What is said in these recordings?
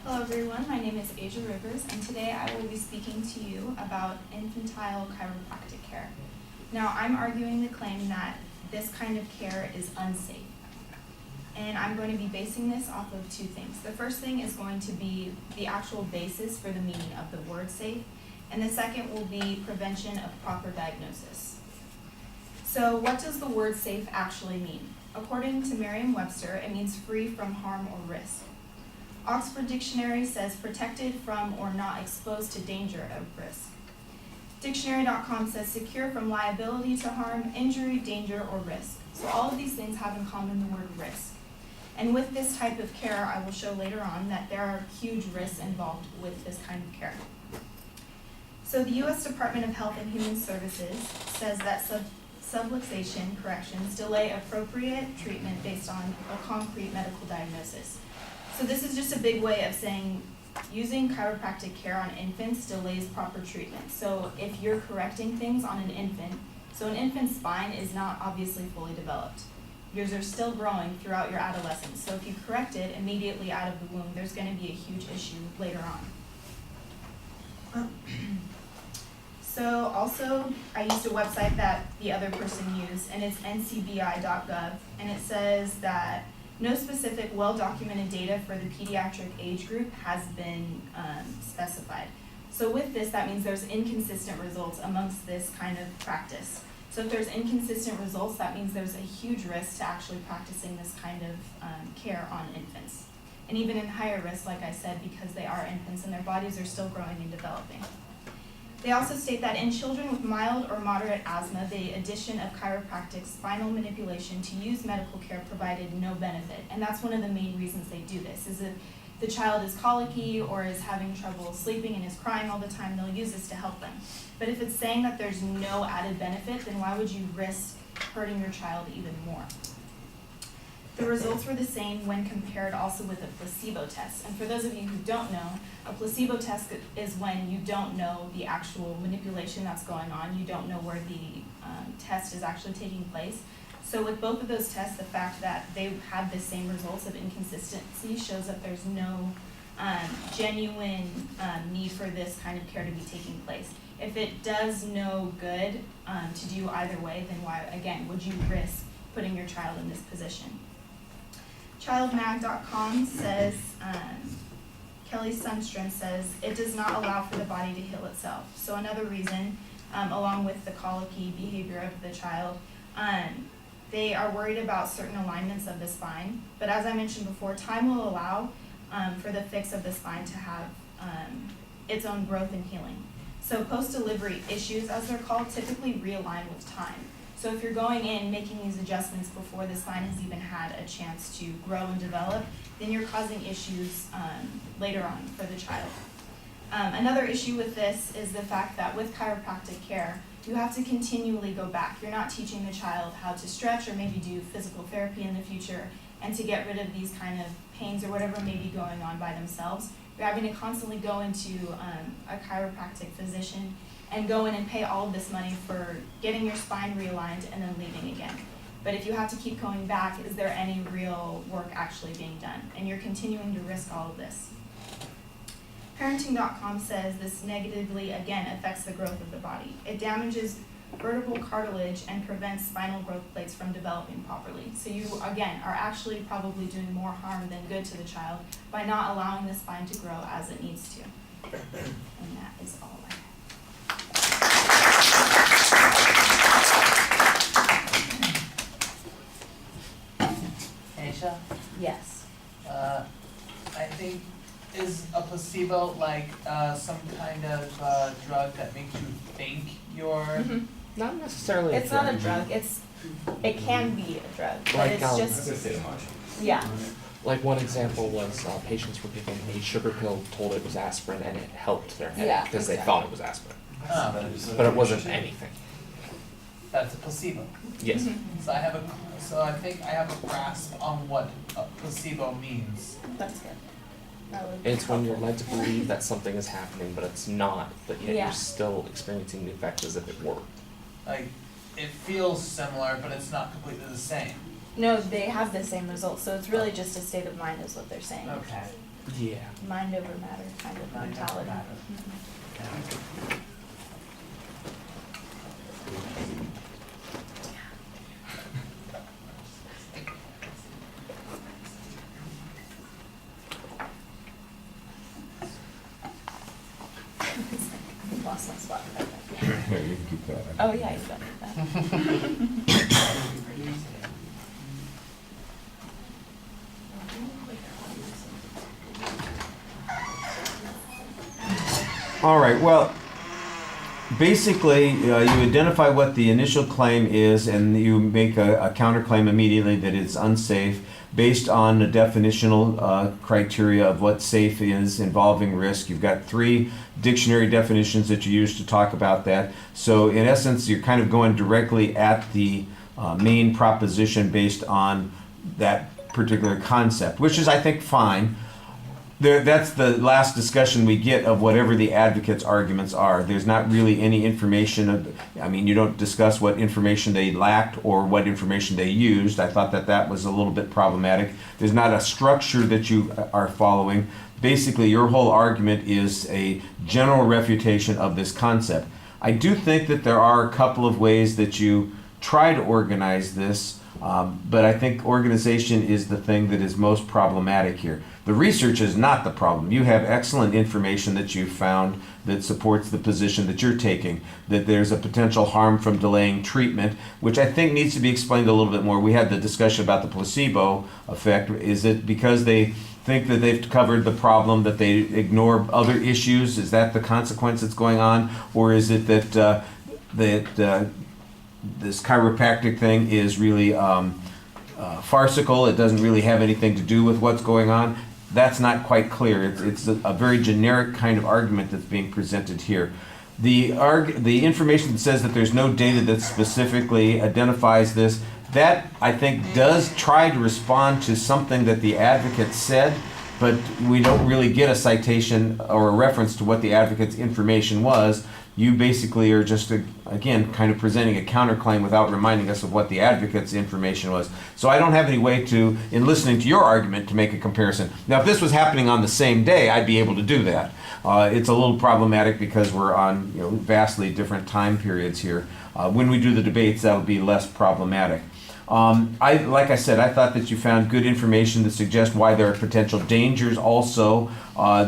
Hello everyone, my name is Aysia Rivers, and today I will be speaking to you about infantile chiropractic care. Now, I'm arguing the claim that this kind of care is unsafe. And I'm going to be basing this off of two things. The first thing is going to be the actual basis for the meaning of the word safe, and the second will be prevention of proper diagnosis. So what does the word safe actually mean? According to Merriam-Webster, it means free from harm or risk. Oxford Dictionary says protected from or not exposed to danger or risk. Dictionary.com says secure from liability to harm, injury, danger, or risk. So all of these things have in common the word risk. And with this type of care, I will show later on that there are huge risks involved with this kind of care. So the U.S. Department of Health and Human Services says that subluxation corrections delay appropriate treatment based on a concrete medical diagnosis. So this is just a big way of saying using chiropractic care on infants delays proper treatment. So if you're correcting things on an infant, so an infant's spine is not obviously fully developed. Yours are still growing throughout your adolescence. So if you correct it immediately out of the womb, there's going to be a huge issue later on. So also, I used a website that the other person used, and it's ncbi.gov, and it says that no specific well-documented data for the pediatric age group has been specified. So with this, that means there's inconsistent results amongst this kind of practice. So if there's inconsistent results, that means there's a huge risk to actually practicing this kind of care on infants. And even in higher risk, like I said, because they are infants and their bodies are still growing and developing. They also state that in children with mild or moderate asthma, the addition of chiropractic spinal manipulation to use medical care provided no benefit. And that's one of the main reasons they do this, is if the child is colicky or is having trouble sleeping and is crying all the time, they'll use this to help them. But if it's saying that there's no added benefit, then why would you risk hurting your child even more? The results were the same when compared also with a placebo test. And for those of you who don't know, a placebo test is when you don't know the actual manipulation that's going on. You don't know where the test is actually taking place. So with both of those tests, the fact that they had the same results of inconsistency shows that there's no genuine need for this kind of care to be taking place. If it does no good to do either way, then why, again, would you risk putting your child in this position? Childmag.com says, Kelly Sundstrom says, it does not allow for the body to heal itself. So another reason, along with the colicky behavior of the child, they are worried about certain alignments of the spine. But as I mentioned before, time will allow for the fix of the spine to have its own growth and healing. So post-delivery issues, as they're called, typically realign with time. So if you're going in making these adjustments before the spine has even had a chance to grow and develop, then you're causing issues later on for the child. Another issue with this is the fact that with chiropractic care, you have to continually go back. You're not teaching the child how to stretch or maybe do physical therapy in the future and to get rid of these kind of pains or whatever may be going on by themselves. You're having to constantly go into a chiropractic physician and go in and pay all of this money for getting your spine realigned and then leaving again. But if you have to keep going back, is there any real work actually being done? And you're continuing to risk all of this. Parenting.com says this negatively, again, affects the growth of the body. It damages vertebral cartilage and prevents spinal growth plates from developing properly. So you, again, are actually probably doing more harm than good to the child by not allowing the spine to grow as it needs to. And that is all I have. Aysia, Yes. I think, is a placebo like some kind of drug that makes you think you're... Mm-hmm. Not necessarily. It's not a drug. It can be a drug, but Like, it's just yeah. Like one example was patients were given a sugar pill, told it was aspirin, and it helped their headache Yeah, because they exactly. thought it was aspirin. Oh, But it wasn't anything. that's a placebo. Yes. Mhm. So I think I have a grasp on what a placebo means. That's good. That would be It's when you're helpful. led to believe that something is happening, but it's not, but yet Yeah. you're still experiencing the effect as if it were. Like, it feels similar, but it's not completely the same. No, they have the same results, so it's really just a state of mind is what they're saying. Okay. Yeah. Mind over matter kind of Mind over mentality. matter. Mhm. Okay. Lost my spot. Yeah, you can keep that. Oh, yeah, you got that. All right, well, basically, you identify what the initial claim is and you make a counterclaim immediately that it's unsafe based on the definitional criteria of what safe is involving risk. You've got 3 dictionary definitions that you use to talk about that. So in essence, you're kind of going directly at the main proposition based on that particular concept, which is, I think, fine. That's the last discussion we get of whatever the advocate's arguments are. There's not really any information. You don't discuss what information they lacked or what information they used. I thought that was a little bit problematic. There's not a structure that you are following. Basically, your whole argument is a general refutation of this concept. I do think that there are a couple of ways that you try to organize this, but I think organization is the thing that is most problematic here. The research is not the problem. You have excellent information that you've found that supports the position that you're taking, that there's a potential harm from delaying treatment, which I think needs to be explained a little bit more. We had the discussion about the placebo effect. Is it because they think that they've covered the problem that they ignore other issues? Is that the consequence that's going on? Or is it that this chiropractic thing is really farcical? It doesn't really have anything to do with what's going on? That's not quite clear. It's a very generic kind of argument that's being presented here. The information that says that there's no data that specifically identifies this, that I think does try to respond to something that the advocate said, but we don't really get a citation or a reference to what the advocate's information was. You basically are just, again, kind of presenting a counterclaim without reminding us of what the advocate's information was. So I don't have any way to, in listening to your argument, to make a comparison. Now, if this was happening on the same day, I'd be able to do that. It's a little problematic because we're on vastly different time periods here. When we do the debates, that'll be less problematic. Like I said, I thought that you found good information that suggests why there are potential dangers also.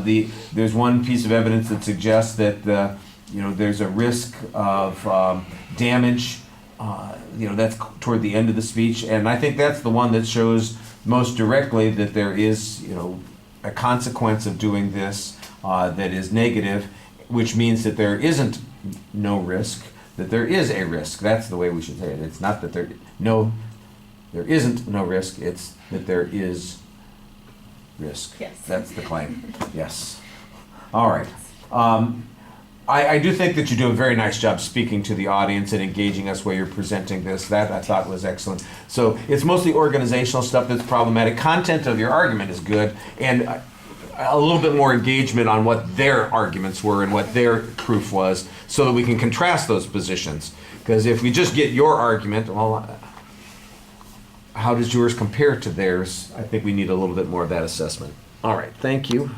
There's one piece of evidence that suggests that there's a risk of damage. That's toward the end of the speech, and I think that's the one that shows most directly that there is, a consequence of doing this that is negative, which means that there isn't no risk, that there is a risk. That's the way we should say it. It's not that there isn't no risk. It's that there is risk. Yes. That's the claim. Yes. All right. I do think that you do a very nice job speaking to the audience and engaging us while you're presenting this. That I thought was excellent. So it's mostly organizational stuff that's problematic. Content of your argument is good, and a little bit more engagement on what their arguments were and what their proof was, so that we can contrast those positions. Because if we just get your argument, well, how does yours compare to theirs? I think we need a little bit more of that assessment. All right, thank you.